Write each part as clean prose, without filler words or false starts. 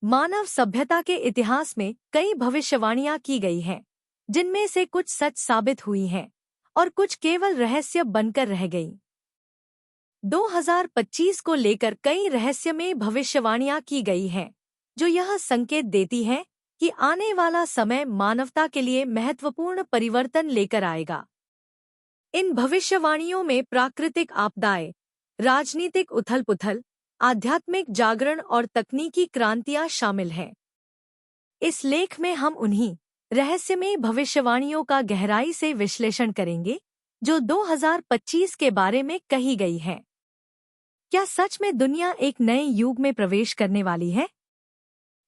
मानव सभ्यता के इतिहास में कई भविष्यवाणियां की गई हैं, जिनमें से कुछ सच साबित हुई हैं और कुछ केवल रहस्य बनकर रह गईं। 2025 को लेकर कई रहस्यमय भविष्यवाणियां की गई हैं, जो यह संकेत देती हैं कि आने वाला समय मानवता के लिए महत्वपूर्ण परिवर्तन लेकर आएगा। इन भविष्यवाणियों में प्राकृतिक आपदाएं, राजनीतिक उथल-पुथल, आध्यात्मिक जागरण और तकनीकी क्रांतियां शामिल हैं। इस लेख में हम उन्हीं रहस्यमय भविष्यवाणियों का गहराई से विश्लेषण करेंगे, जो 2025 के बारे में कही गई हैं। क्या सच में दुनिया एक नए युग में प्रवेश करने वाली है?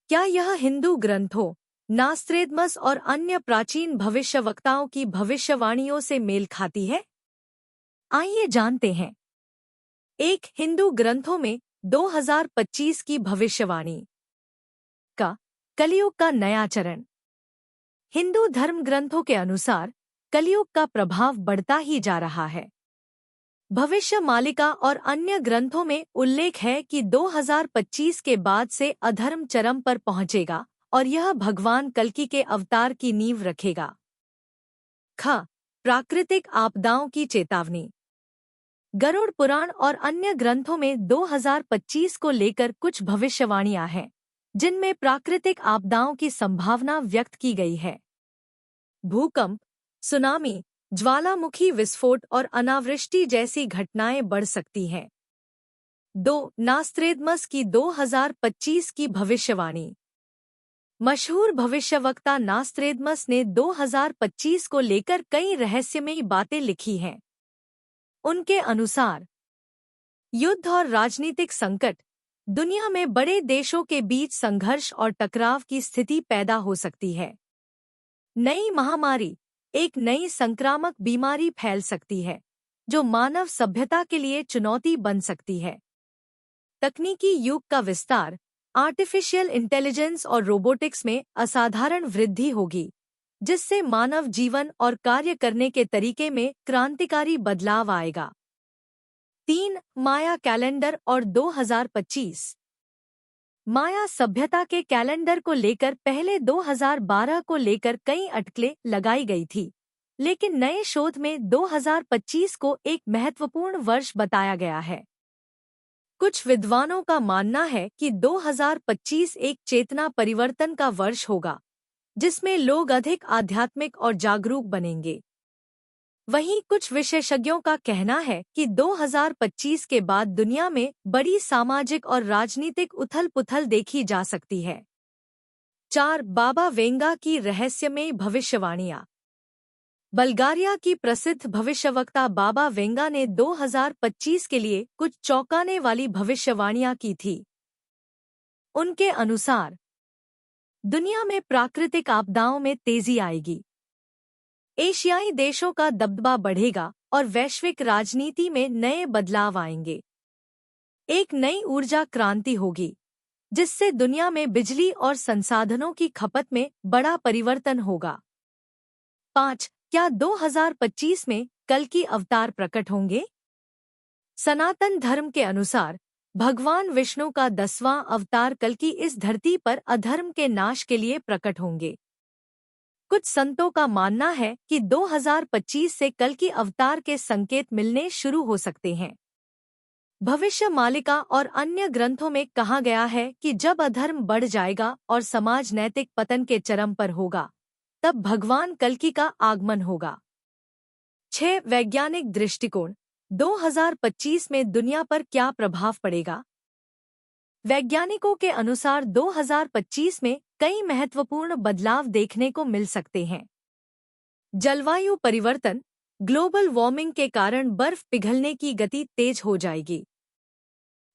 क्या यह हिंदू ग्रंथों, नास्त्रेदमस और अन्य प्राचीन भविष्यवक्ताओं की भविष्यवाणियों से मेल खाती है? आइए जानते हैं। एक हिंदू ग्रंथों में 2025 की भविष्यवाणी का कलियुग का नया चरण। हिंदू धर्म ग्रंथों के अनुसार कलियुग का प्रभाव बढ़ता ही जा रहा है। भविष्य मालिका और अन्य ग्रंथों में उल्लेख है कि 2025 के बाद से अधर्म चरम पर पहुंचेगा और यह भगवान कल्कि के अवतार की नींव रखेगा। प्राकृतिक आपदाओं की चेतावनी। गरुड़ पुराण और अन्य ग्रंथों में 2025 को लेकर कुछ भविष्यवाणियां हैं, जिनमें प्राकृतिक आपदाओं की संभावना व्यक्त की गई है। भूकंप, सुनामी, ज्वालामुखी विस्फोट और अनावृष्टि जैसी घटनाएं बढ़ सकती हैं। 2. नास्त्रेदमस की 2025 की भविष्यवाणी। मशहूर भविष्यवक्ता नास्त्रेदमस ने 2025 को लेकर कई रहस्यमयी बातें लिखी हैं। उनके अनुसार युद्ध और राजनीतिक संकट, दुनिया में बड़े देशों के बीच संघर्ष और टकराव की स्थिति पैदा हो सकती है। नई महामारी, एक नई संक्रामक बीमारी फैल सकती है, जो मानव सभ्यता के लिए चुनौती बन सकती है। तकनीकी युग का विस्तार, आर्टिफिशियल इंटेलिजेंस और रोबोटिक्स में असाधारण वृद्धि होगी, जिससे मानव जीवन और कार्य करने के तरीके में क्रांतिकारी बदलाव आएगा। 3. माया कैलेंडर और 2025। माया सभ्यता के कैलेंडर को लेकर पहले 2012 को लेकर कई अटकलें लगाई गई थी, लेकिन नए शोध में 2025 को एक महत्वपूर्ण वर्ष बताया गया है। कुछ विद्वानों का मानना है कि 2025 एक चेतना परिवर्तन का वर्ष होगा, जिसमें लोग अधिक आध्यात्मिक और जागरूक बनेंगे। वहीं कुछ विशेषज्ञों का कहना है कि 2025 के बाद दुनिया में बड़ी सामाजिक और राजनीतिक उथल-पुथल देखी जा सकती है। 4. बाबा वेंगा की रहस्यमय भविष्यवाणियां। बल्गारिया की प्रसिद्ध भविष्यवक्ता बाबा वेंगा ने 2025 के लिए कुछ चौंकाने वाली भविष्यवाणियां की थी। उनके अनुसार दुनिया में प्राकृतिक आपदाओं में तेजी आएगी, एशियाई देशों का दबदबा बढ़ेगा और वैश्विक राजनीति में नए बदलाव आएंगे। एक नई ऊर्जा क्रांति होगी, जिससे दुनिया में बिजली और संसाधनों की खपत में बड़ा परिवर्तन होगा। 5. क्या 2025 में कल्कि अवतार प्रकट होंगे? सनातन धर्म के अनुसार भगवान विष्णु का 10वां अवतार कल्कि इस धरती पर अधर्म के नाश के लिए प्रकट होंगे। कुछ संतों का मानना है कि 2025 से कल्कि अवतार के संकेत मिलने शुरू हो सकते हैं। भविष्य मालिका और अन्य ग्रंथों में कहा गया है कि जब अधर्म बढ़ जाएगा और समाज नैतिक पतन के चरम पर होगा, तब भगवान कल्कि का आगमन होगा। 6. वैज्ञानिक दृष्टिकोण, 2025 में दुनिया पर क्या प्रभाव पड़ेगा? वैज्ञानिकों के अनुसार 2025 में कई महत्वपूर्ण बदलाव देखने को मिल सकते हैं। जलवायु परिवर्तन, ग्लोबल वार्मिंग के कारण बर्फ पिघलने की गति तेज हो जाएगी।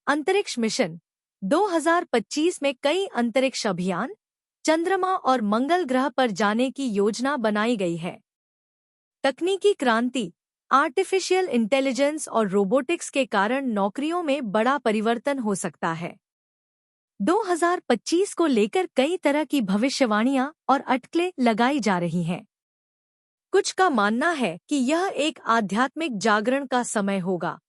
अंतरिक्ष मिशन, 2025 में कई अंतरिक्ष अभियान, चंद्रमा और मंगल ग्रह पर जाने की योजना बनाई गई है। तकनीकी क्रांति, आर्टिफिशियल इंटेलिजेंस और रोबोटिक्स के कारण नौकरियों में बड़ा परिवर्तन हो सकता है। 2025 को लेकर कई तरह की भविष्यवाणियां और अटकलें लगाई जा रही हैं। कुछ का मानना है कि यह एक आध्यात्मिक जागरण का समय होगा,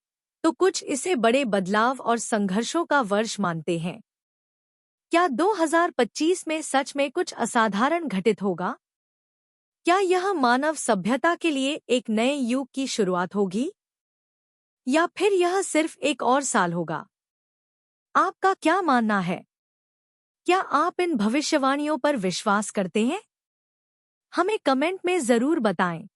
तो कुछ इसे बड़े बदलाव और संघर्षों का वर्ष मानते हैं। क्या 2025 में सच में कुछ असाधारण घटित होगा? क्या यह मानव सभ्यता के लिए एक नए युग की शुरुआत होगी? या फिर यह सिर्फ एक और साल होगा? आपका क्या मानना है? क्या आप इन भविष्यवाणियों पर विश्वास करते हैं? हमें कमेंट में जरूर बताएं।